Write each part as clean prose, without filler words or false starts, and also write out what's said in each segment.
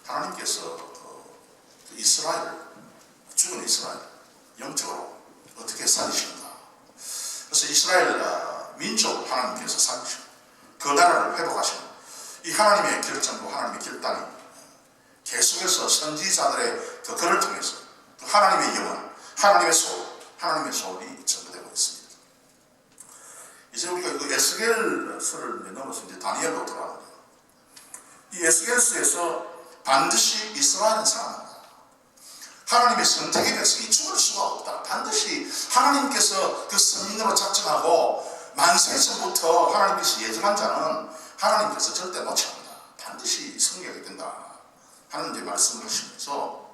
하나님께서 이스라엘, 죽은 이스라엘 영적으로 어떻게 살리시는가. 그래서 이스라엘 민족 하나님께서 살리시고 그 나라를 회복하시는 이 하나님의 결정과 하나님의 결단이 계속해서 선지자들의 그 글을 통해서 그 하나님의 영원, 하나님의 소원이 전부되고 있습니다. 이제 우리가 그 에스겔서를 넘어서 이제 다니엘로 들어가는데, 이 에스겔서에서 반드시 이스라엘은 살아난다. 하나님의 선택의 백성이 죽을 수가 없다. 반드시 하나님께서 그 선민으로 작정하고 만세전부터 하나님께서 예정한 자는 하나님께서 절대 놓지 않는다. 반드시 승리하게 된다 하는 이제 말씀을 하시면서,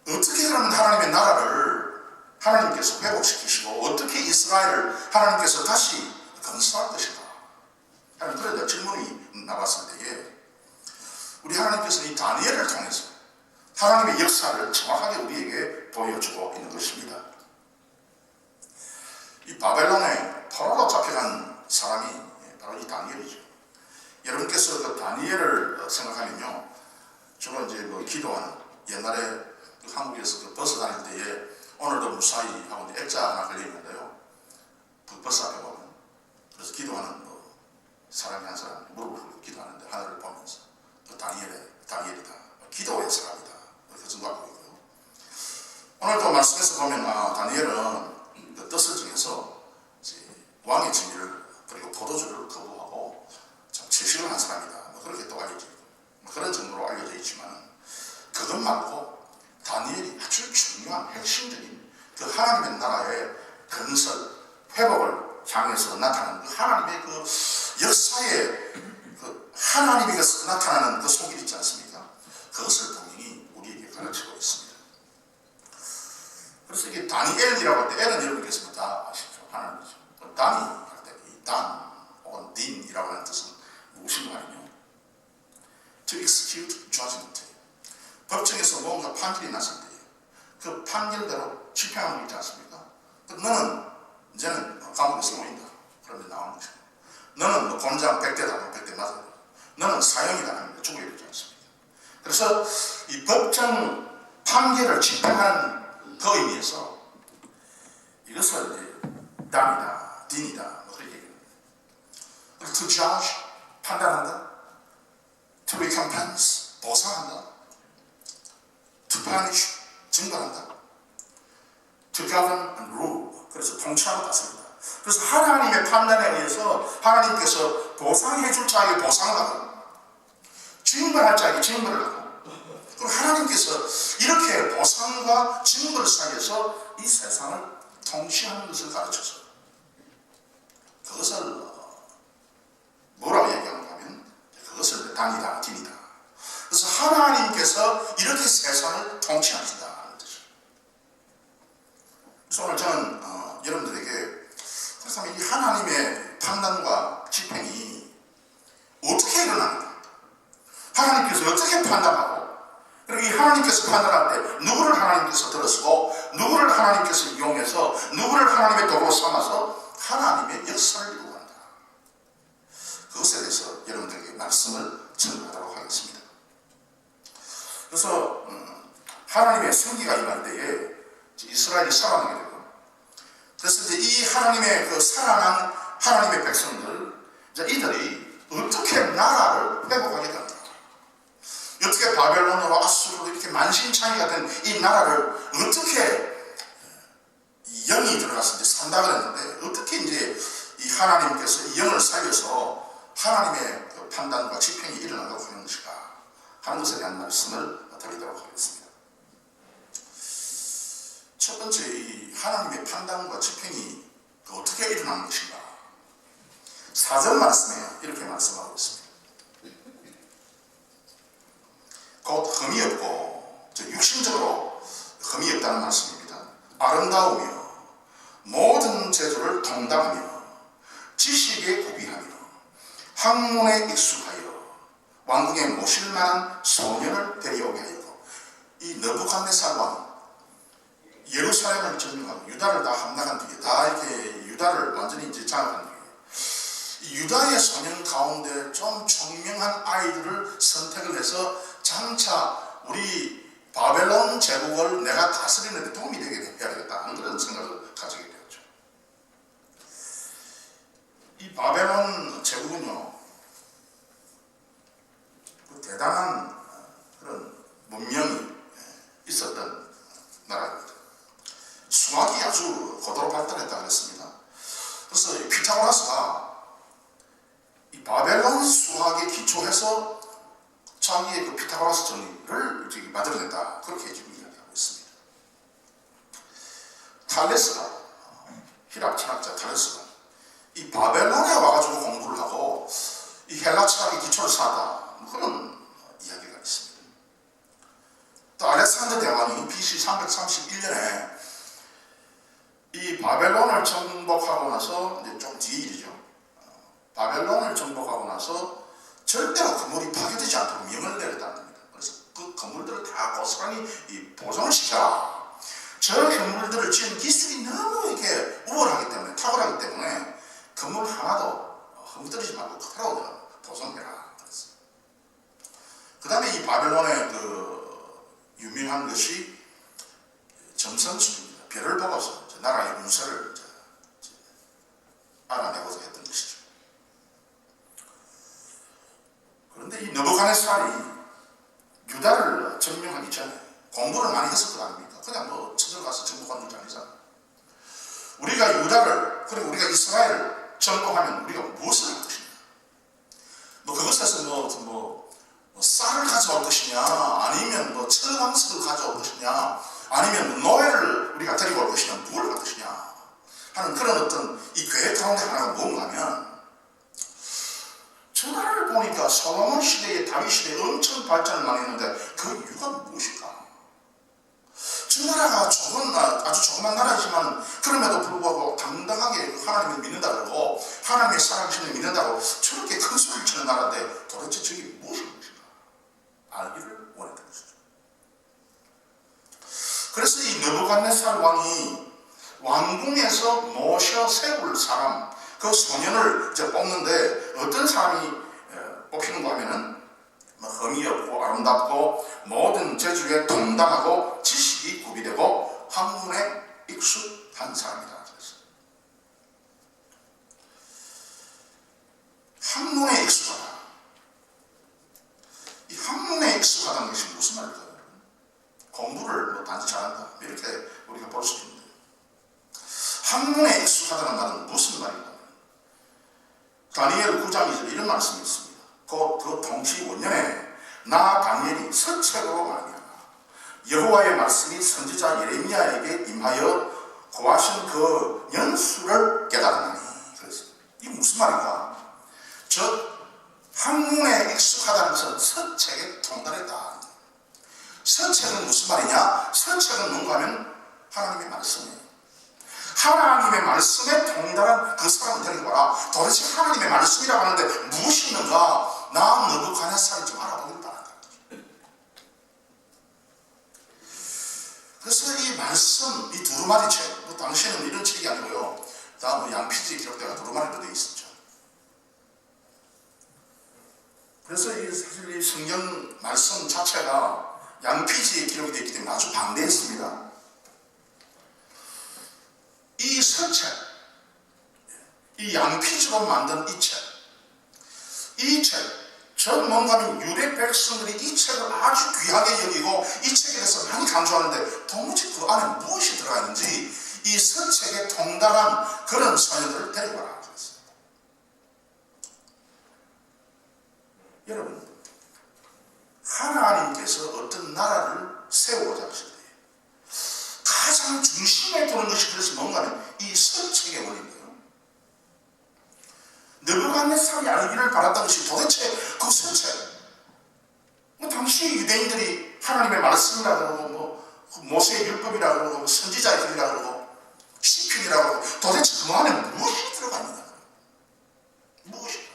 어떻게 그러면 하나님의 나라를 하나님께서 회복시키시고 어떻게 이스라엘을 하나님께서 다시 건설할 것인가 하는 그런 질문이 나왔을 때에, 우리 하나님께서는 이 다니엘을 통해서 하나님의 역사를 정확하게 우리에게 보여주고 있는 것입니다. 이 바벨론에 포로로 잡혀간 사람이 바로 이 다니엘이죠. 여러분께서 그 다니엘을 생각하면요, 주로 이제 뭐 기도하는, 옛날에 한국에서 그 버스 다닐 때에 오늘도 무사히 하고 이제 액자 하나 걸려있는데요, 그 버스 앞에 보면, 그래서 기도하는 뭐 사람이 한 사람 무릎을 꿇고 기도하는데 하늘을 보면서 그 다니엘이다, 기도의 사람이다, 이렇게 생각하고 있고요. 오늘도 말씀에서 보면 다니엘은 그 뜻을 정해서 왕의 진리를, 그리고 포도주를 거부하고 참 채식을 한 사람이다, 뭐 그렇게 또 알려져 있고, 뭐 그런 정도로 알려져 있지만, 그것 말고 다니엘이 아주 중요한 핵심적인 그 하나님의 나라의 건설, 회복을 향해서 나타나는 그 하나님의 그 역사의 그 하나님이 나타나는 그 속일 있지 않습니까? 그것을 분명히 우리에게 가르치고 있습니다. 그래서 이게 다니엘이라고 할 때, 엘은 여러분께서 다 아시죠? 하나님이죠. 단이 할 때 이 단 혹은 딘이라고 하는 뜻은 무엇인가 하면요, to execute judgment, 법정에서 뭔가 판결이 났을 때 그 판결대로 집행하는 게 있지 않습니까? 너는 이제는 감옥에서 놓인다, 그러면 나오는 것이고, 너는 뭐 곤장 100대다, 100대 맞아야 돼, 너는 사형이다 하면 죽어야 되지 않습니까? 그래서 이 법정 판결을 집행하는 그 의미에서 이것을 이제 단이다, 딘이다, 뭐 그렇게 얘기합니다. to judge, 판단한다, to recompense, 보상한다, to punish, 증거한다, to govern and rule, 그래서 통치하고 다스린다. 그래서 하나님의 판단에 의해서 하나님께서 보상해 줄 자에게 보상을 하고, 징벌할 자에게 징벌을 하고, 그럼 하나님께서 이렇게 보상과 징벌을 사이에서 이 세상을 통치하는 것을 가르쳐서, 그것을 뭐라고 얘기하는가 하면, 그것을 단이다, 딘이다. 그래서 하나님께서 이렇게 세상을 통치하신다는 뜻이죠. 그래서 오늘 저는 여러분들에게 그렇다면 이 하나님의 판단과 집행이 어떻게 일어나는가, 하나님께서 어떻게 판단하고, 그리고 이 하나님께서 판단할 때 누구를 하나님께서 들어쓰고 누구를 하나님께서 이용해서 누구를 하나님의 도구로 삼아서 하나님의 역사를 이루고 간다, 그것에 대해서 여러분들에게 말씀을 전하도록 하겠습니다. 그래서 하나님의 생기가 임할 때에 이스라엘이 살아나게 되고, 그래서 이제 이 하나님의 그 살아난 하나님의 백성들, 이제 이들이 어떻게 나라를 회복하게 됩니다. 어떻게 바벨론으로 아수르로 이렇게 만신창이가 된 이 나라를 어떻게 영이 들어가서 이제 산다 그랬는데, 어떻게 이제 이 하나님께서 이 영을 살려서 하나님의 그 판단과 집행이 일어나도록 하는 것인가 하는 것에 대한 말씀을 드리도록 하겠습니다. 첫 번째, 이 하나님의 판단과 집행이 어떻게 일어나는 것인가, 사전 말씀에 이렇게 말씀하고 있습니다. 곧 흠이 없고, 육신적으로 흠이 없다는 말씀입니다. 아름다우며 모든 재주를 통달하며 지식에 구비하며 학문에 익숙하여 왕궁에 모실 만한 소년을 데려오게 하였고, 이 느부갓네살 왕 예루살렘을 점령하고 유다를 다 함락한 뒤에, 다 이렇게 유다를 완전히 이제 장악한 뒤에 유다의 소년 가운데 좀 총명한 아이들을 선택을 해서 장차 우리 바벨론 제국을 내가 다스리는 데 도움이 되게 해야 되겠다 하는 그런 생각을 가지게 되었죠. 이 바벨론 제국은요, 대단한 그런 문명이 있었던 나라입니다. 수학이 아주 고도로 발달했다고 했습니다. 그래서 피타고라스가 이 바벨론 수학에 기초해서 자기의 그 피타고라스 정리를 만들어냈다, 그렇게 지금 이야기하고 있습니다. 탈레스가, 히랍 철학자 탈레스가 이 바벨론에 와가지고 공부를 하고 이 헬라 철학의 기초를 쌓았다, 그런 이야기가 있습니다. 또 알렉산더 대왕이 BC 331년에 이 바벨론을 정복하고 나서, 이제 좀 뒤의 일이죠. 바벨론을 정복하고 나서 절대로 건물이 파괴되지 않도록 명을 내렸다는 겁니다. 그래서 그 건물들을 다 고스란히 보존을 시켜라. 저 건물들을 지은 기술이 너무 이렇게 우월하기 때문에, 탁월하기 때문에 건물 하나도 흠떨어지지 말고 그대로 보존해라. 그 다음에 이 바벨론의 그 유명한 것이 점성술입니다. 별을 보고서 나라의 운세를 알아내고자 했던 것이죠. 그런데 이 느부갓네살이 유다를 점령하기 전에 공부를 많이 했을 것 아닙니까? 그냥 뭐 쳐들어 가서 정복한 줄 아니잖아요. 우리가 유다를, 그리고 우리가 이스라엘을 정복하면 우리가 무엇을 할 것이냐? 뭐 그것에서 뭐 쌀을 가져올 것이냐, 아니면 뭐 철왕석을 가져올 것이냐, 아니면 노예를 우리가 데리고 올 것이냐, 무엇을 할 것이냐 하는 그런 어떤 이 계획 가운데 하나가 뭔가 하면, 저 나라를 보니까 솔로몬 시대에 다윗 시대에 엄청 발전을 많이 했는데 그 이유가 무엇일까? 저 나라가 아주 조그만 나라이지만 그럼에도 불구하고 당당하게 하나님을 믿는다 그러고 하나님의 살아계심을 믿는다고 저렇게 큰 소리를 치는 나라인데 도대체 저게 무엇일 것인가 알기를 원했던 것이죠. 그래서 이 느부갓네살 왕이 왕궁에서 모셔 세울 사람, 그 소년을 이제 뽑는데 어떤 사람이 뽑히는가 하면은 흠이 없고 아름답고 모든 재주에 통달하고 지식이 구비되고 학문에 익숙한 사람이다. 학문에 익숙하다. 이 학문에 익숙하다는 것이 무슨 말일까요? 공부를 뭐 단지 잘한다, 이렇게 우리가 볼 수 있는데, 학문에 익숙하다는 말은 무슨 말인가? 다니엘 9장 2절에 이런 말씀이 있습니다. 곧 그 통치 원년에 나 다니엘이 서책으로 말미암아 여호와의 말씀이 선지자 예레미야에게 임하여 고하신 그 연수를 깨달으니. 그래서 이게 무슨 말인가? 즉 학문에 익숙하다는 것은 서책에 통달했다. 서책은 무슨 말이냐? 서책은 뭔가 하면 하나님의 말씀이에요. 하나님의 말씀에 통달한 그 사람을 데리고 와라. 도대체 하나님의 말씀이라고 하는데 무엇이 있는가? 나 느부갓네살이 좀 알아보길 바란다. 그래서 이 말씀, 이 두루마리 책, 뭐 당시에는 이런 책이 아니고요, 다 뭐 양피지에 기록되어 두루마리로 되어 있었죠. 그래서 사실 이 성경 말씀 자체가 양피지에 기록이 되어 있기 때문에 아주 방대했습니다. 이 서책, 이 양피지로 만든 이 책, 전 뭔가 하면 유대 백성들이 이 책을 아주 귀하게 여기고 이 책에 대해서 많이 강조하는데 도무지 그 안에 무엇이 들어가 있는지 이 서책에 통달한 그런 소녀들을 데리고 와라. 여러분, 하나님께서 어떤 나라를 세우고자 하실 때 가장 중심에 두는 것이 그래서 뭔가 하면 이 서책의 원리인데요. 느부갓네살이 알기를 바랐던 것이 도대체 그 서책, 당시 유대인들이 하나님의 말씀이라 그러고 모세의 율법이라 그러고 선지자의 글이라 그러고 시편이라 그러고 도대체 그 안에 무엇이 들어가 있느냐? 무엇이?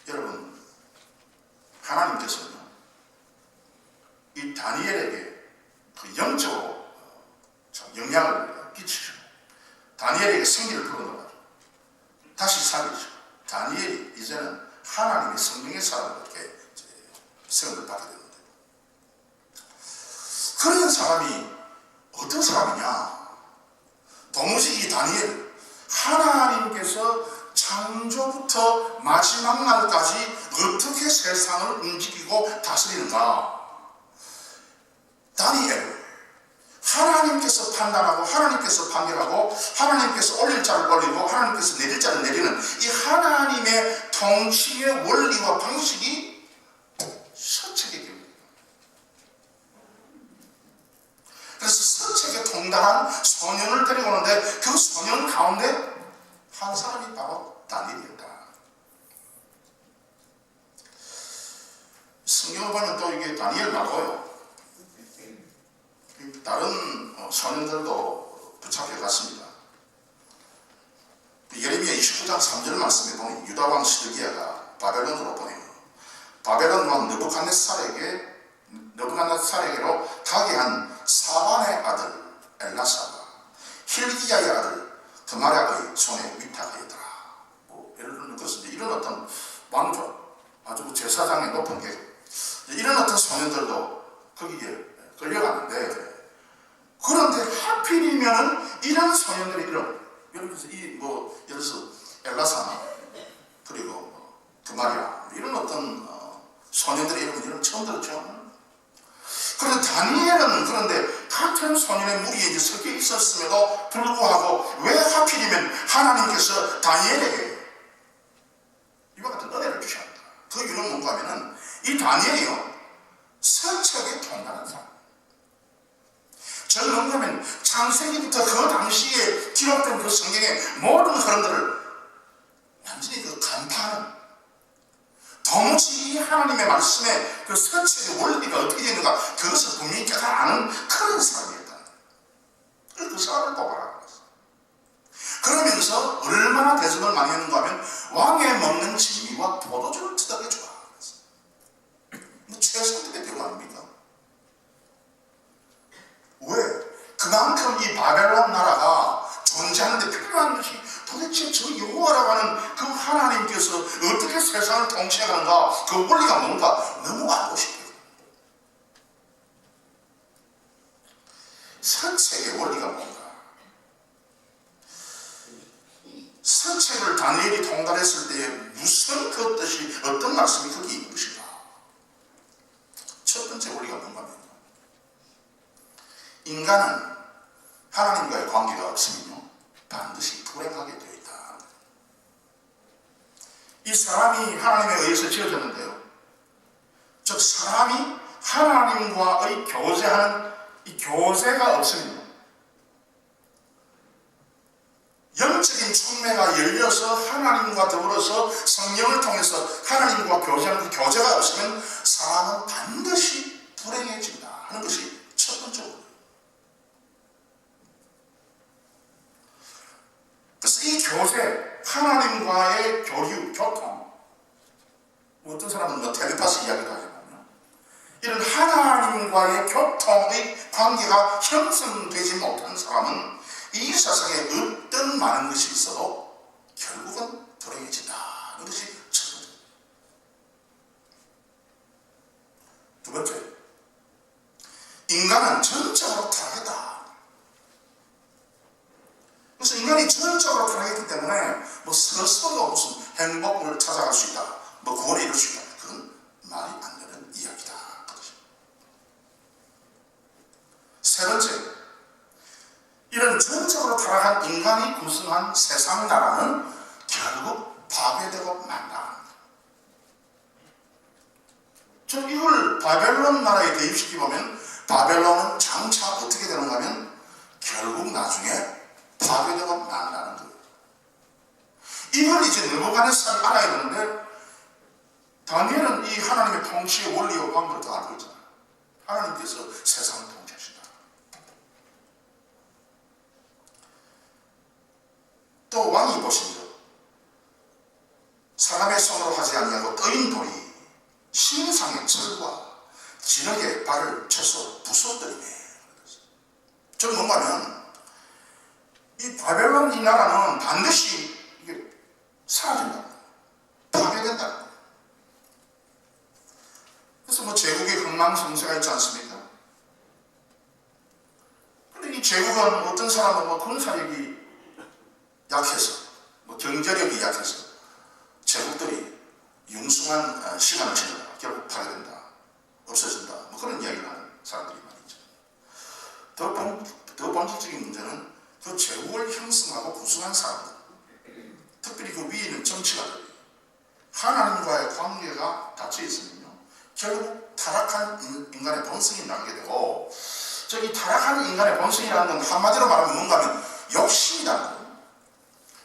여러분, 하나님께서는 이 다니엘에게 그 영적으로 영향을 끼치시고 다니엘 다니엘이 이제는 하나님의 성령의 사람으로 이렇게 세움을 받게 됩니다. 그런 사람이 어떤 사람이냐? 도무지 이 다니엘, 하나님께서 창조부터 마지막 날까지 어떻게 세상을 움직이고 다스리는가? 다니엘, 하나님께서 판단하고 하나님께서 판결하고 하나님께서 올릴 자를 올리고 하나님께서 내릴 자를 내리는 이 하나님의 통치의 원리와 방식이 서책의 교육. 그래서 서책에 통달한 소년을 데리고 오는데 그 소년 가운데 한 사람이 바로 다니엘이었다. 성경을 보면 또 이게 다니엘 말고요, 다른 소년들도 붙잡혀 갔습니다. 예레미야 29장 3절 말씀에 보면 유다왕 시드기야가 바벨론으로 보내요. 바벨론 왕 느부갓네살에게로 가게 한 사반의 아들 엘라사가 힐기야의 아들 드마랴의 손에 위탁하였더라. 예를 들면 그것은 이런 어떤 왕조, 아주 제사장의 높은 계급, 이런 어떤 소년들도 거기에 끌려가는데, 그런데 하필이면 이런 소년들이 예를 들어서 예를 들어서 엘라사나 그리고 드마랴 이런 어떤 소년들의 이름은 처음 들었죠. 그런데 다니엘은 그런데 같은 소년의 무리에 이제 섞여 있었음에도 불구하고 왜 하필이면 하나님께서 다니엘에게 이와 같은 은혜를 주셨다. 그 이유는 뭔가 하면은 이 다니엘이요, 서책에 통달한 사람. 저는 뭔가 하면 창세기부터 그 당시에 기록된 그 성경의 모든 흐름들을 완전히 그 간파하는, 도무지 이 하나님의 말씀에 그 서책의 원리가 어떻게 되는가 그것을 분명히 깨달아는 그런 사람이었다. 그 사람을 뽑아라. 그러면서 얼마나 대접을 많이 했는가 하면 왕에 먹는 진미와 포도주를 트덕해 줘. 최상급의 대우 아닙니까? 왜? 그만큼 이 바벨론 나라가 존재하는데 필요한 것이 도대체 저 여호와라고 하는 그 하나님께서 어떻게 세상을 통치하는가, 그 원리가 뭔가 너무 알고 싶어요. 서책의 원리가 뭔가. 서책을 다니엘이 통달했을 때에 무슨 그 뜻이, 어떤 말씀이 거기 있는 것인가. 첫 번째 원리가 뭔가 하면, 인간은 하나님과의 관계가 없으면요 반드시 불행하게 되어 있다. 이 사람이 하나님에 의해서 지어졌는데요, 즉 사람이 하나님과의 교제하는 이 교제가 없으면, 영적인 촉매가 열려서 하나님과 더불어서 성령을 통해서 하나님과 교제하는 그 교제가 없으면 사람은 반드시 불행해진다 하는 것이 첫 번째 원리. 그래서 이 교제, 하나님과의 교류, 교통, 어떤 사람은 텔레파시 이야기도 하지만요, 이런 하나님과의 교통의 관계가 형성되지 못한 사람은 이 세상에 어떤 많은 것이 있어도 결국은 불행해진다 하는 것이 첫 번째. 두 번째, 인간은 전적으로 타락했다. 그래서 인간이 전적으로 타락했기 때문에 스스로 무슨 행복을 찾아갈 수 있다, 구원에 이룰 수 있다, 그건 말이 안 되는 이야기다. 세 번째, 이런 전적으로 타락한 인간이 구성한 세상 나라는 결국 파괴되고 만다. 저 이걸 바벨론 나라에 대입시키면 바벨론은 장차 어떻게 되는가 하면 결국 나중에 파괴되고 만다는 거예요. 이걸 이제 느부갓네살이 알아야 되는데, 다니엘은 이 하나님의 통치의 원리와 방법을 다 알고 있잖아요. 하나님께서 세상을 통치하신다. 또 왕이 보십니다. 사람의 손으로 하지 아니하고 떠인 돌이 신상의 철과 진흙에 발을 쳐서 부숴뜨리네. 즉 뭔가 하면 이 바벨론 이 나라는 반드시 이게 사라진다. 된다는 거예요. 그래서 뭐 제국의 흥망성쇠가 있지 않습니까? 근데 이 제국은 어떤 사람은 뭐 군사력이 약해서, 뭐 경제력이 약해서 제국들이 융숭한 시간을 지나다가 결국 파괴된다, 없어진다, 뭐 그런 이야기를 하는 사람들이 많이 있죠. 더 본질적인 문제는 그 제국을 형성하고 구성한 사람들, 특별히 그 위에 있는 정치가들이 하나님과의 관계가 닫혀 있으면요, 결국 타락한 인간의 본성이 나게 되고, 이 타락한 인간의 본성이라는 건 한마디로 말하면 뭔가 하면 욕심이라는 거예요.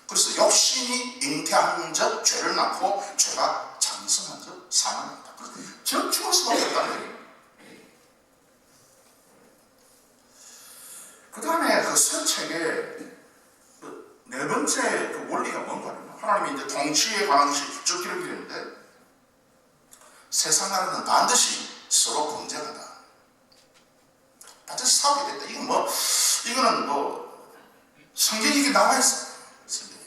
그래서 욕심이 잉태한 적 죄를 낳고 죄가 장성한 적 사망한다. 그래서 죽을 수밖에 없다는 거예요. 그 다음에 그 서책의 네 번째 그 원리가 뭔가요? 하나님이 이제 통치에 관한 것이 쭉 기록이 되는데, 세상 나라는 반드시 서로 경쟁하다, 반드시 싸우게 된다. 이거는 뭐 성경에 이게 나와 있어. 성경에.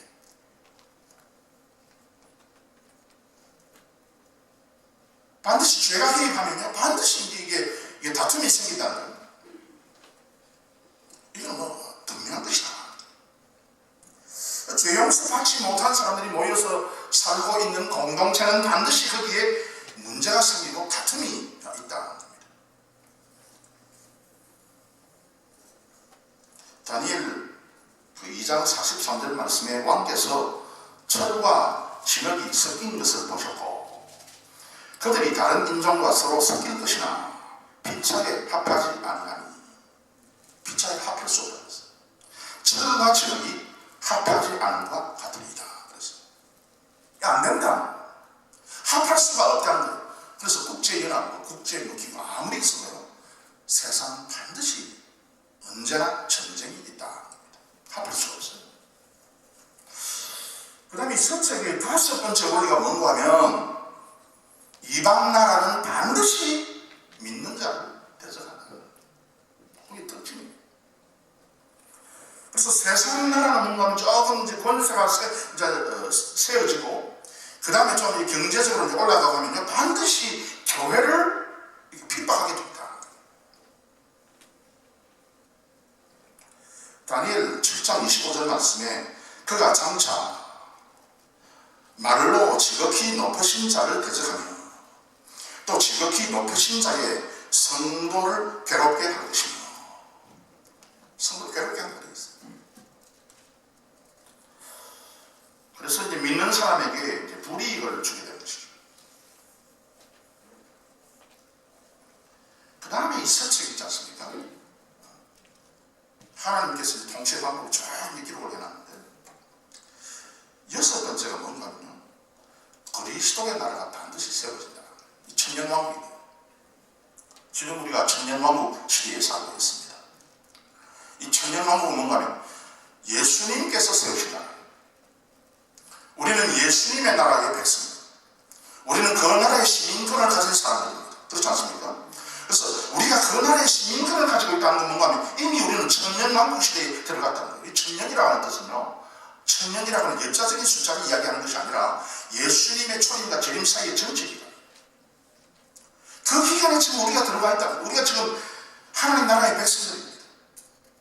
반드시 죄가 개입하면요, 반드시 이게 다툼이 생긴다는 거예요. 이건 뭐 분명한 것이다. 죄 용서 받지 못한 사람들이 모여서 살고 있는 공동체는 반드시 거기에 문제가 생기고 다툼이 있다는 겁니다. 다니엘 2장 43절 말씀에 왕께서 철과 진흙이 섞인 것을 보셨고, 그들이 다른 인종과 서로 섞일 것이나 피차에 합하지 아니하니, 피차에 합할 수 없다. 철과 진흙이 합하지 않음과 같으리이다. 그래서 안 된다. 합할 수가 없다는 거예요. 그래서 국제연합, 국제무기가 아무리 있어도 세상 반드시 언제나 전쟁이 있다. 합할 수가 없어요. 그 다음에 이 서책의 다섯 번째 원리가 뭔가 하면, 이방 나라는 반드시 믿는 자를 대적한다. 그게 특징이에요. 그래서 세상 나라는 뭔가 하면 조금 이제 권세가 세워지고, 그 다음에 좀 경제적으로 이제 올라가면요, 반드시 교회를 핍박하게 된다. 다니엘 7장 25절 말씀에 그가 장차 말로 지극히 높으신 자를 대적하며 또 지극히 높으신 자의 성도를 괴롭게 할 것이며, 성도를 괴롭게 한다 그랬어요. 그래서 이제 믿는 사람에게 이제 불이익을 주게 되는 것이죠. 그 다음에 이 서책이 있지 않습니까? 하나님께서 통치의 방법을 쭉 기록을 해놨는데, 여섯 번째가 뭔가 하면 그리스도의 나라가 반드시 세워진다. 이 천년왕국이에요. 지금 우리가 천년왕국 시대에 살고 있습니다. 이 천년왕국은 뭔가 하면 예수님께서 세우신다. 우리는 예수님의 나라의 백성입니다. 우리는 그 나라의 시민권을 가진 사람들입니다. 그렇지 않습니까? 그래서 우리가 그 나라의 시민권을 가지고 있다는 건 뭔가 하면 이미 우리는 천년왕국 시대에 들어갔다는 거예요. 이 천년이라고 하는 뜻은요, 천년이라고 하는 역사적인 숫자를 이야기하는 것이 아니라 예수님의 초림과 재림 사이의 전체 기간, 그 기간에 지금 우리가 들어가 있다. 우리가 지금 하나님 나라의 백성들입니다.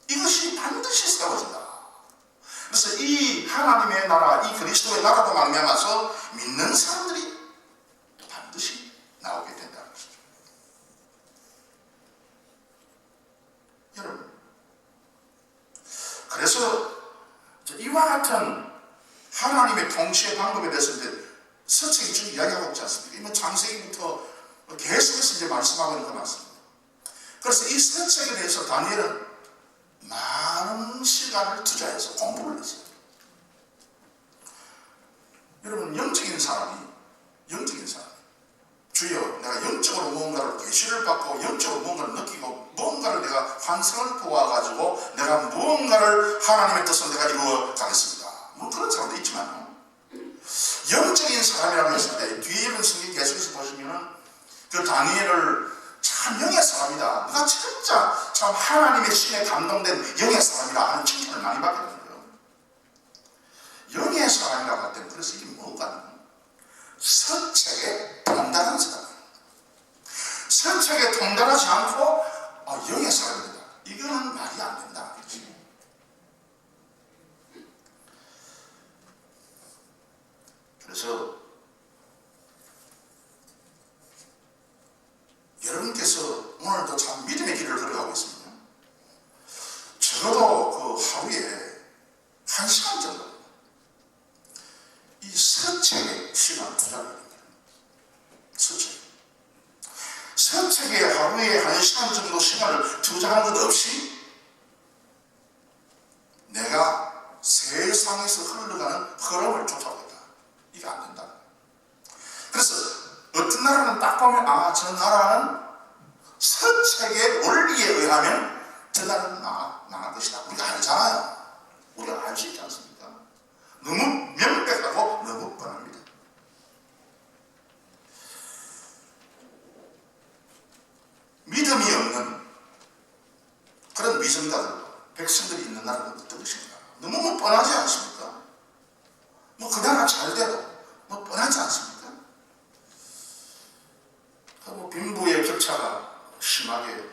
이것이 반드시 세워진다. 그래서 이 하나님의 나라, 이 그리스도의 나라로 말미암아서 믿는 사람들이 반드시 나오게 된다는 것이죠. 여러분, 그래서 이와 같은 하나님의 통치의 방법에 대해서 이제 서책이 쭉 이야기하고 있지 않습니까? 이번 창세기부터 계속해서 이제 말씀하고 있는 거 맞습니다. 그래서 이 서책에 대해서 다니엘은 많은 시간을 투자해서 공부를 했어요. 여러분, 영적인 사람이 주여 내가 영적으로 무언가를 계시를 받고 영적으로 무언가를 느끼고 무언가를 내가 환상을 보아가지고 내가 무언가를 하나님의 뜻을 내가 이루어 가겠습니다. 뭐 그런 사람도 있지만, 영적인 사람이라고 했을 때 뒤에 있는 성경 계속해서 보시면은 그 다니엘을 참 영의 사람이다, 누가 진짜 참 하나님의 신에 감동된 영의 사람이라 하는 칭찬을 많이 받게 되는 거예요. 영의 사람이라고 할 때는 그래서 이게 뭔가, 않고 여기에 살아야 된다. 이거는 말이 안 된다. 그래서 여러분께서 오늘도 참 믿음의 길을 걸어가고 있습니다. 적어도 그 하루에 1시간 정도 이 서책에 시간 투자를 합니다. 서책에 하루에 1시간 정도 시간을 투자하는 것 없이 내가 세상에서 흘러가는 흐름을 쫓아가겠다. 이게 안 된다. 그래서 어떤 나라는 딱 보면 저 나라는 서책의 원리에 의하면 저 나라는 망할 것이다. 우리가 알잖아요. 우리가 알 수 있지 않습니까? 너무 명백하고 너무 뻔합니다. 믿음이 없는 그런 위선자들, 백성들이 있는 나라는 어떤 것인가? 너무 뻔하지 않습니까? 그 나라 잘 돼도 뻔하지 않습니까? 빈부의 격차가 심하게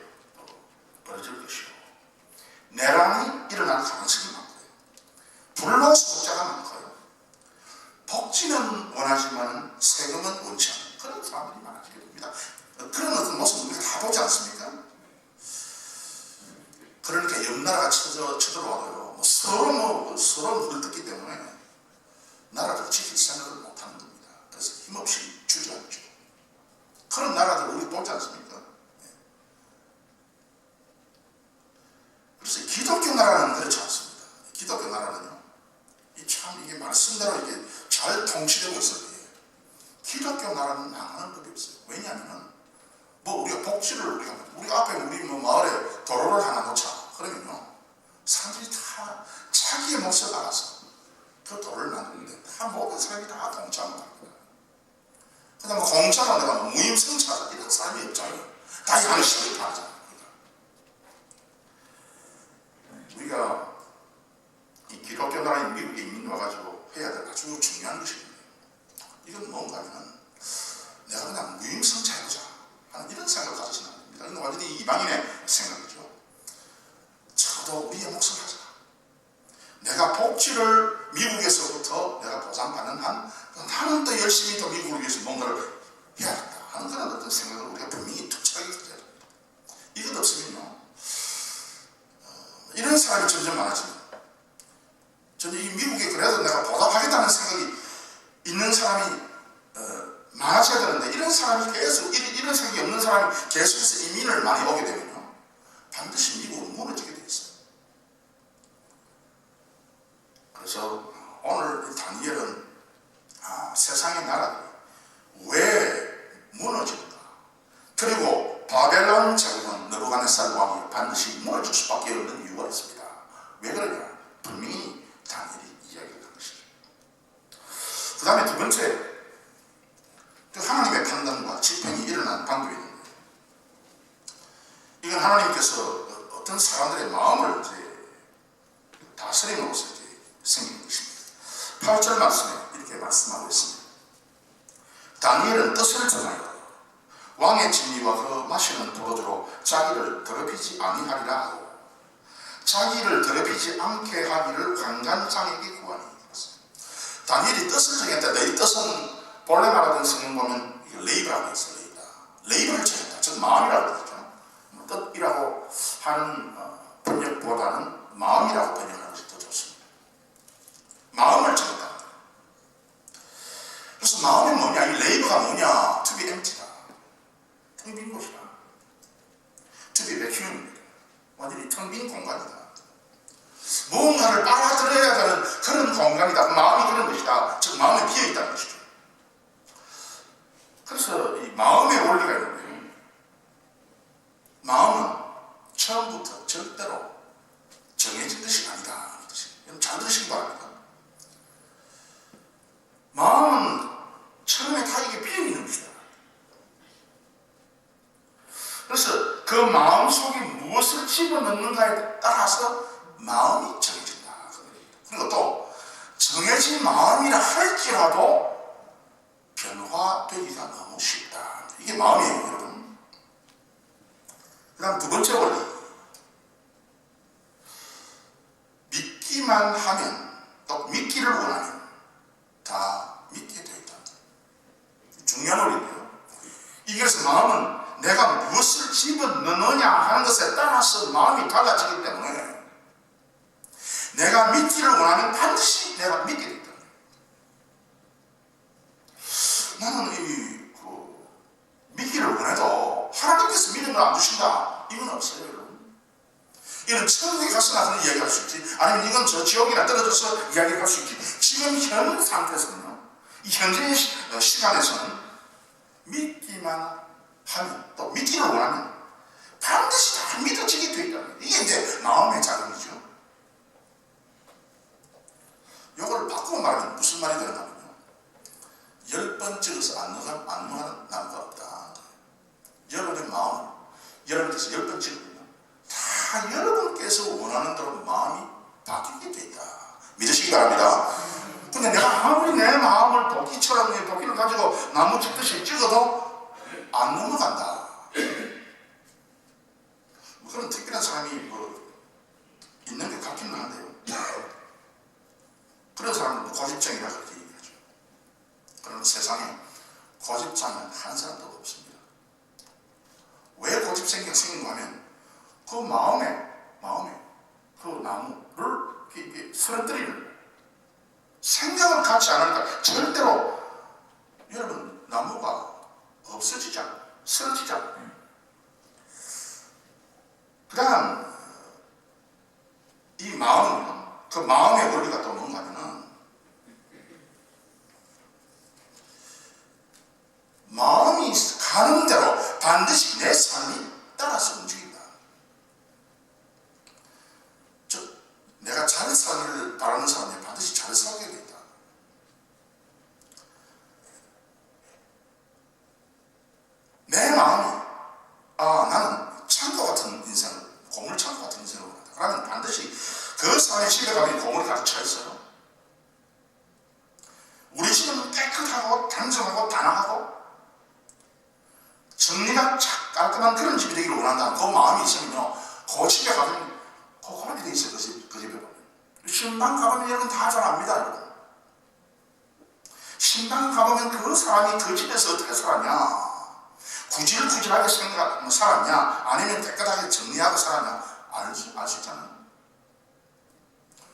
벌어질 것이고 내란이 일어날 가능성이 많고요. 불로소득자가 많고요. 복지는 원하지만 세금은 원치 않는 그런 사람들이 많아지게 됩니다. 그런 어떤 모습을 우리가 다 보지 않습니까? 그러니까 옆나라가 쳐들어와도요. 서로 물듣기 때문에 나라를 지킬 생각을 못하는 겁니다. 그래서 힘없이 주저앉죠. 그런 나라들 우리 보지 않습니까? 그래서 기독교 나라는 그렇지 않습니다. 기독교 나라는요, 이게 말씀대로 이게 잘 통치되고 있어요. 기독교 나라는 망하는 법이 없어요. 왜냐하면 우리가 복지를 우리 앞에 우리 마을에 도로를 하나 놓자 그러면요, 사람들이 다 자기의 몫을 알아서 그 도로를 만드는데 다 모든 사람이 다 동참을 합니다. 그 다음에 공짜로 내가 무임승차자 이런 사람이 없잖아요. 다 양심이 다르잖아요. 우리가 이 기독교 나라인 미국에 이민 와가지고 해야 될 아주 중요한 것입니다. 이건 뭔가 하면 내가 그냥 무임승차해보자 하는 이런 생각을 가지시면 안 됩니다. 이건 완전히 이방인의 생각이죠. 저도 우리의 몫을 하자. 내가 복지를 미국에서부터 내가 보장받는 한 나는 또 열심히 또 미국을 위해서 뭔가를 해야겠다 하는 그런 어떤 생각을 우리가 분명히 투철하게 가져야 됩니다. 이것 없으면요, 이런 사람이 점점 많아집니다. 저는 이 미국에 그래도 내가 보답하겠다는 생각이 있는 사람이 많아져야 되는데 이런 사람이 계속 이런 생각이 없는 사람이 계속해서 이민을 많이 오게 되면요, 반드시 미국은 무너지게 돼 있어요. 그래서 오늘 다니엘은 세상의 나라들이 왜 무너질까? 그리고 바벨론 제국은 느부갓네살 왕이 반드시 무너질 수밖에 없는 이유가 있습니다. 왜 그러냐? 분명히 다니엘이 이야기를 한 것이죠. 그 다음에 두 번째, 하나님의 판단과 집행이 일어난 방법이 있는 거예요. 이건 하나님께서 어떤 사람들의 마음을 다스림으로써 생긴 것입니다. 8절 말씀에 이렇게 말씀하고 있습니다. 다니엘은 뜻을 정하여 왕의 진리와 그 마시는 포도주로 자기를 더럽히지 아니하리라 하고 자기를 더럽히지 않게 하기를 관관장에게 구하니. 다니엘이 뜻을 정했다. 이 뜻은 본래 말하던 성경 보면 레이브라고 있어요. 레이브를 정했다. 즉 마음이라고 그러죠. 뜻이라고 하는 번역보다는 마음이라고 번역하는 것이 더 좋습니다. 마음을 정했다. 그래서 마음이 뭐냐? 이 레이브가 뭐냐? To be empty다. 텅 빈 곳이다. To be vacuum입니다. 완전히 텅 빈 공간이다. 무언가를 빨아들여야 되는 그런 공간이다. 마음이 그런 것이다. 즉 마음이 비어있다는 것이죠. 그래서 이 마음의 원리가 있는데, 마음은 처음부터 절대로 정해진 것이 아니다. 여러분 잘 들으시기 바랍니다. 마음은 처음에 다 이게 비어있는 것이다. 그래서 그 마음 속에 무엇을 집어넣는가에 따라서 마음이 정해진다. 그리고 또 정해진 마음이라 할지라도 변화되기가 너무 쉽다. 이게 마음이에요, 여러분. 믿기만 하면, 또 믿기를 원하면 다 믿게 되어 있다. 중요한 원리인데요. 이래서 마음은 내가 무엇을 집어넣느냐 하는 것에 따라서 마음이 달라지기 때문에 내가 믿기를 원하면 반드시 내가 믿게 된다. 나는 믿기를 원해도 하나님께서 믿음을 안 주신다. 이건 없어요, 여러분. 이건 천국에 가서 나서는 이야기할 수 있지. 아니면 이건 저 지옥이나 떨어져서 이야기할 수 있지. 지금 현 상태에서는요, 이 현재의 시간에서는 믿기만 하면, 또 믿기를 원하면 반드시 다 믿어지게 되어 있다. 이게 이제 마음의 작용이죠. 이걸 바꾸고 말하면 무슨 말이 되느냐면요, 10번 찍어서 안 녹아는 나무가 없다. 여러분의 마음을 여러분께서 10번 찍으면 다 여러분께서 원하는 대로 마음이 바뀌게 돼 있다. 믿으시기 바랍니다. 근데 내가 아무리 내 마음을 도끼를 가지고 나무 찍듯이 찍어도 안 넘어간다. 그런 특별한 사람이 있는 게 같기는 한데요. 그런 사람은 고집쟁이라 그렇게 얘기하죠. 그러나 세상에 고집장은 한 사람도 없습니다. 왜 고집생기가 생긴가 하면 그 마음에 그 나무를 이렇게 쓰러뜨리는 생각을 갖지 않으니까 절대로 여러분 나무가 없어지지 않고 쓰러지지 않고, 그 다음 이 마음은, 그 마음의 원리가 또 뭔가 하면은 마음이 가는 대로 반드시 내 삶이 따라서 움직인다. 즉 내가 잘 살기를 바라는 사람이 반드시 잘 살게 된다. 내 마음이 나는 창고 같은 인생을, 고물 창고 같은 인생을 원한다. 그러면 반드시 그 사람의 집에 가면 고물이 가득 차 있어요. 우리 집은 깨끗하고 단정하고 단아하고 정리가 깔끔한 그런 집이 되기를 원한다. 그 마음이 있으면요, 그 집에 가면 고고하게 돼 있어요. 그 집에 가면. 신방 가보면 여러분 다 잘 압니다. 여러분. 신방 가보면 그 사람이 그 집에서 어떻게 살았냐, 구질구질하게 살았냐, 아니면 깨끗하게 정리하고 살았냐, 알 수 있잖아요.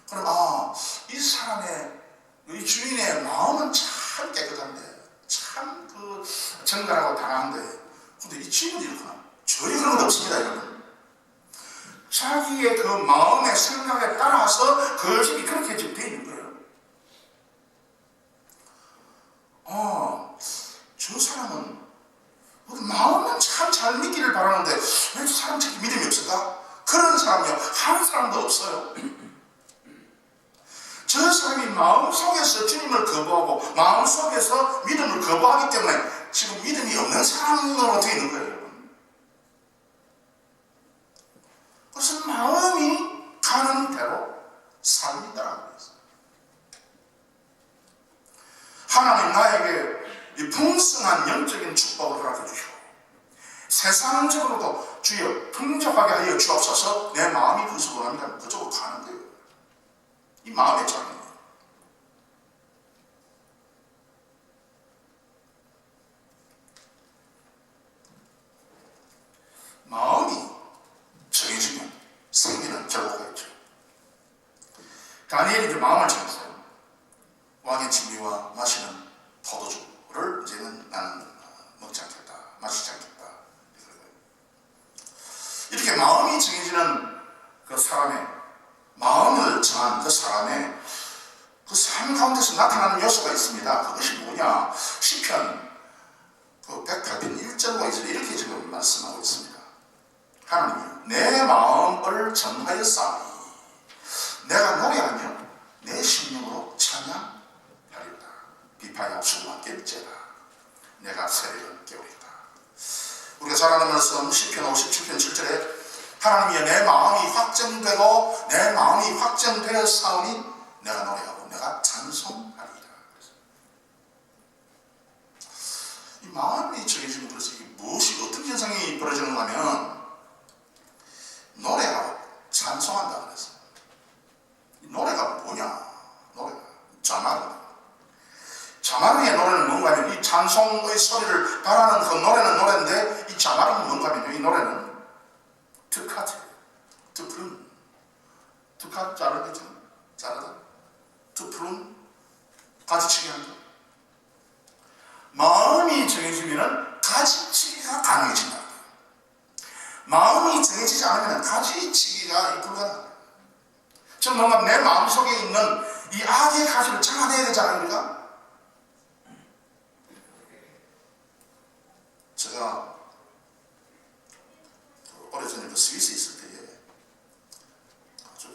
그럼 이 사람의, 이 주인의 마음은 참 깨끗한데, 참 정갈하고 단아한데, 근데 이 집은 이렇구나. 전혀 그런 건 없습니다, 여러분. 자기의 그 마음의 생각에 따라서 그 집이 그렇게 지금 되어 있는 거예요. 저 사람은 마음은 참 잘 믿기를 바라는데 왜 저 사람 저렇게 믿음이 없을까? 그런 사람이요, 한 사람도 없어요. 저 사람이 마음속에서 주님을 거부하고 마음속에서 믿음을 거부하기 때문에 지금 믿음이 없는 사람으로 되어 있는 거예요, 여러분. 그래서 마음이 가는 대로 삶이 따라가고 있어요. 하나님 나에게 이 풍성한 영적인 축복을 허락해 주시고 세상적으로도 주여 풍족하게 하여 주옵소서. 내 마음이 그것을 원합니다. 그쪽으로 가는 거예요. 이 마음의 작용이에요. 마음이 정해지면 생기는 결과가 있죠. 다니엘이 그 마음을 정했어요. 왕의 진미와 마시는 포도주를 이제는 나는 먹지 않겠다, 마시지 않겠다. 이렇게 마음이 정해지는 그 사람의, 마음을 정한 그 사람의 그 삶 가운데서 나타나는 요소가 있습니다. 그것이 뭐냐? 시편 108편 1절과 2절에 이렇게 지금 말씀하고 있습니다. 하나님이 내 마음을 정하였사오니 내가 노래하며 내 심령으로 찬양하리로다. 비파야 수고와 깰죄라 내가 새벽을 깨우리로다. 우리가 잘 아는 말씀 시편 57편 7절에 하나님이 내 마음이 확정되고 내 마음이 확정되었사오니 내가 노래하고 내가 찬송하리이다. 이 마음이 정해지는, 그래서 이게 무엇이 어떤 현상이 벌어지는가 하면 노래하고 찬송한다 그랬어요. 이 노래가 자마르의 노래는 뭔가 하면 이 찬송의 소리를 바라는 그 노래는 노래인데 이 자마르는 뭔가 하면 이 노래는 트카트, 트푸른, 트카 자르겠죠? 자르다, 트푸른, 가지치기 한다. 마음이 정해지면 가지치기가 가능해진다. 마음이 정해지지 않으면 가지치기가 불가능합니다. 저는 뭔가 내 마음속에 있는 이 악의 가지를 잡아내야 되지 않습니까? 제가 오래전에 스위스에 있을 때에 아주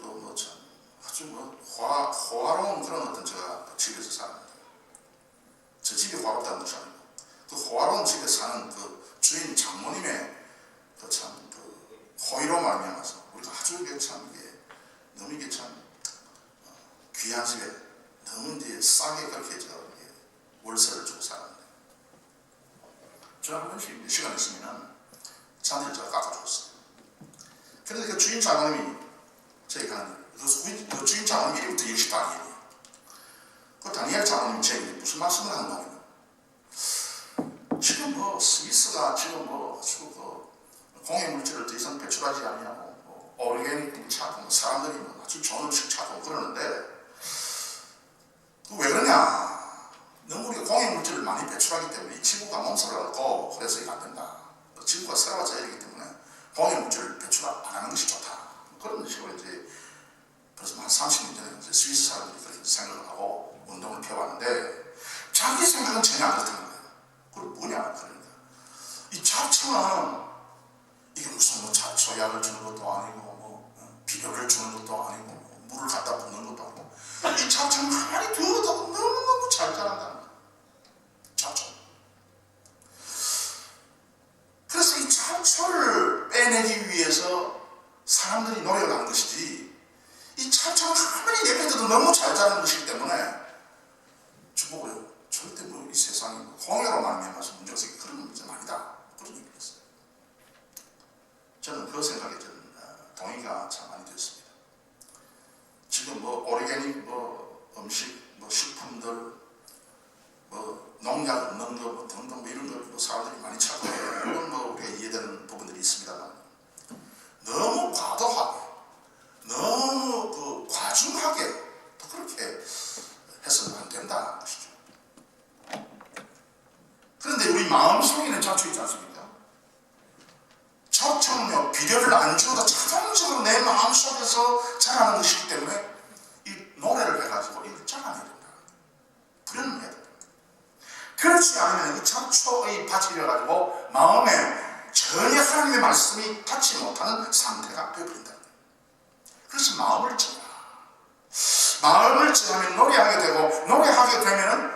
호화로운 그런 어떤 제가 집에서 살았는데, 저 집이 호화롭다는 것이 아니고 그 호화로운 집에 사는 그 주인 장모님의 호의로 말미암아서 우리가 아주 이게 참 이게 너무 이게 참 귀한 집에 너무 이제 싸게 그렇게 월세를 주고 살았는데, 저 한 번씩 시간 있으면 잔디를 제가 깎아줬어요. 그런데 그 주인 장모님이 저희 가는 그 주인 장모님 이름부터 역시 다니엘이에요. 그 다니엘 장모님이 제게 무슨 말씀을 하는 거냐면, 지금 스위스가 지금 공해 물질을 더 이상 배출하지 않냐고, 오르게닉 찾고 사람들이 아주 좋은 음식 찾고 그러는데, 왜 그러냐? 너무 우리가 공해 물질을 많이 배출하기 때문에 이 지구가 몸살을 앓고 그래서 이거 안 된다. 지구가 새로워져야 되기 때문에 공해 물질을 배출 안 하는 것이 좋다. 그런 식으로 이제 벌써 한 30년 전에 이제 스위스 사람들이 그렇게 생각을 하고 운동을 펴왔는데, 자기 생각은 전혀 안 그렇다는 거예요. 그걸 뭐냐? 그러니까 이 잡초는 이게 무슨 잡초약을 주는 것도 아니고 비료를 주는 것도 아니고 물을 갖다 붓는 것도 아니고, 이 잡초는 가만히 두어도 너무너무 잘 자란다는 거예요. 잡초. 그래서 이 잡초를 빼내기 위해서 사람들이 노력을 하는 것이지, 이 잡초는 가만히 내버려둬도 너무 잘 자라는 것이기 때문에 주보고요, 절대 이 세상이 공해로 말미암아서 문제가 생기는 그런 문제는 아니다. 그런 얘기를 했어요. 저는 그 생각에 동의가 참 많이 됐습니다. 지금 오르게닉 음식, 식품들, 농약 없는 거 등등 이런 거 사람들이 많이 찾고 해요. 물론 우리가 이해되는 부분들이 있습니다만, 너무 과도하게, 너무 과중하게 또 그렇게 해서는 안 된다는 것이죠. 그런데 우리 마음속에는 잡초 있지 않습니까? 잡초는요, 비료를 안 주어도 자동적으로 내 마음속에서 자라는 것이기 때문에 이 노래를 해가지고 이걸 잘라내야 된다. 불현해야 된다. 그렇지 않으면 이 잡초의 밭이 되어가지고 마음에 전혀 하나님의 말씀이 닿지 못하는 상태가 되어버린다. 그래서 마음을 정하라. 마음을 정하면 노래하게 되고, 노래하게 되면은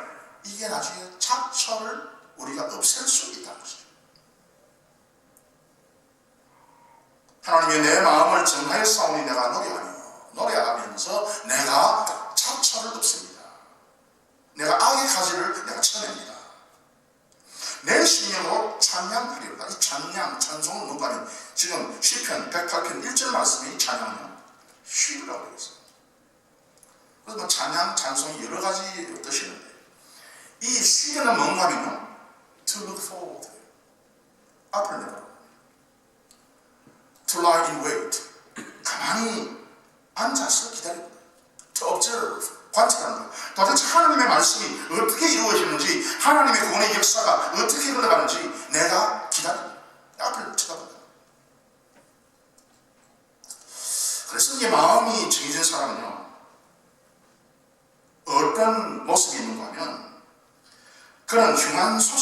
이게 나중에 잡초를 우리가 없앨 수 있다는 것이죠. 하나님이 내 마음을 정하였사오니 내가 노래하며, 노래하면서 내가 잡초를 없앱니다. 내가 악의 가지를 내가 쳐냅니다. 내 심령으로 찬양하리로다. 이 찬양, 찬송은 뭔가 하면 지금 시편 108편 1절 말씀에 이 찬양은 쉬라고 되어 있어요. 그래서 찬양, 찬송이 여러 가지 뜻이 있는데, 이 쉬는 뭔가 하면 to look forward, 앞을 내다보고, to lie in wait, 가만히 앉아서 기다리는 거예요. to observe, 관찰하는 거예요. 도대체 하나님의 말씀이 어떻게 이루어지는지, 하나님의 구원의 역사가 어떻게 흘러가는지 내가 기다립니다. 앞을 쳐다본다. 그래서 이제 마음이 정해진 사람은요, 어떤 모습이 있는가 하면, 그는 흉한 소식